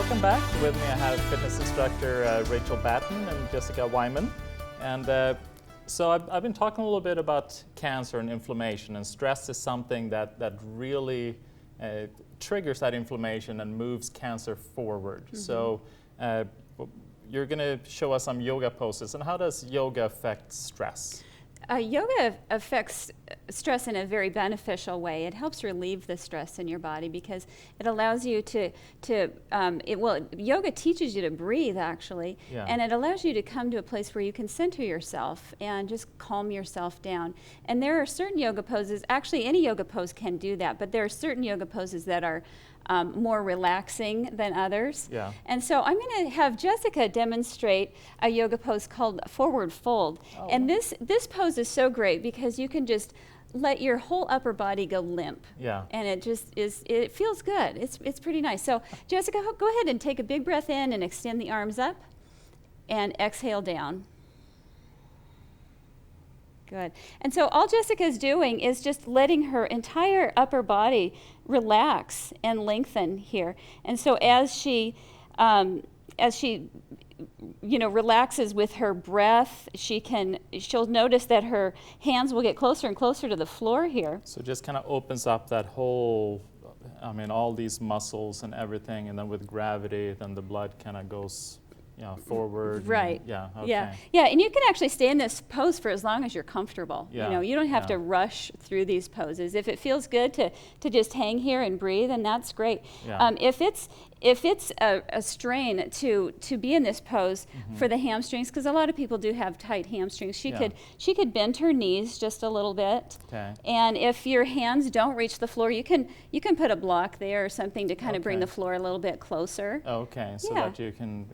Welcome back. With me I have fitness instructor Rachel Batten and Jessica Wyman. And so I've been talking a little bit about cancer and inflammation, and stress is something that really triggers that inflammation and moves cancer forward. Mm-hmm. So you're going to show us some yoga poses. And how does yoga affect stress? Yoga affects stress in a very beneficial way. It helps relieve the stress in your body because it allows you yoga teaches you to breathe actually, Yeah. and it allows you to come to a place where you can center yourself and just calm yourself down. And there are certain yoga poses, actually any yoga pose can do that, but there are certain yoga poses that are more relaxing than others. Yeah. And so I'm going to have Jessica demonstrate a yoga pose called forward fold. Oh. And this pose is so great because you can just let your whole upper body go limp. Yeah. And it just it feels good. It's pretty nice. So Jessica, go ahead and take a big breath in and extend the arms up and exhale down. Good. And so all Jessica's doing is just letting her entire upper body relax and lengthen here. And so as she relaxes with her breath, she'll notice that her hands will get closer and closer to the floor here. So just kind of opens up that whole, all these muscles and everything, and then with gravity, then the blood kind of goes forward. Right. Yeah. Okay. Yeah, and you can actually stay in this pose for as long as you're comfortable. Yeah. You don't have to rush through these poses. If it feels good to just hang here and breathe, then that's great. Yeah. If it's a strain to be in this pose for the hamstrings, because a lot of people do have tight hamstrings, she could bend her knees just a little bit. Okay. And if your hands don't reach the floor, you can put a block there or something to kind of bring the floor a little bit closer. Okay, so that you can,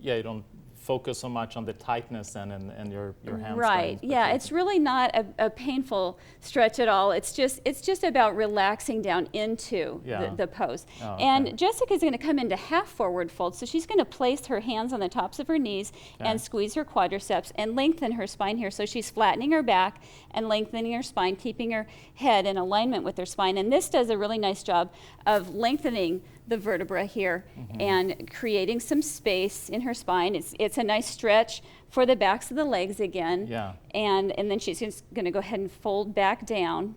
you don't focus so much on the tightness and your hamstrings. Right. Yeah, it's really not a painful stretch at all. It's just about relaxing down into the pose. Oh, okay. And Jessica's going to come into half forward fold. So she's going to place her hands on the tops of her knees and squeeze her quadriceps and lengthen her spine here. So she's flattening her back and lengthening her spine, keeping her head in alignment with her spine. And this does a really nice job of lengthening the vertebra here and creating some space in her spine. It's a nice stretch for the backs of the legs again. Yeah. And then she's just going to go ahead and fold back down.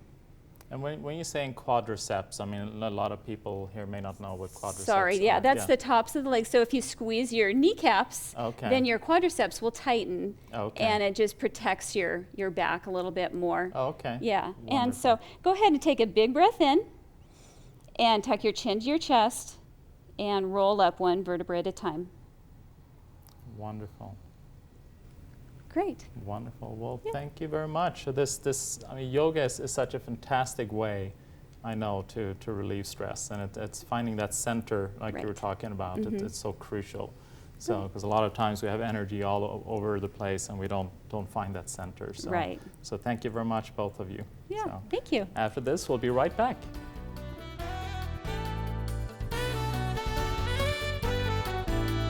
And when you're saying quadriceps, a lot of people here may not know what quadriceps Sorry, are. that's the tops of the legs. So if you squeeze your kneecaps, okay, then your quadriceps will tighten, okay, and it just protects your back a little bit more. Okay. Yeah. Wonderful. And so go ahead and take a big breath in and tuck your chin to your chest and roll up one vertebra at a time. Wonderful. Great. Wonderful. Well, thank you very much. Yoga is such a fantastic way, I know, to relieve stress, and it's finding that center, like you were talking about. It's so crucial. So, because a lot of times we have energy all over the place, and we don't find that center. So, right. So, thank you very much, both of you. Yeah. So, thank you. After this, we'll be right back.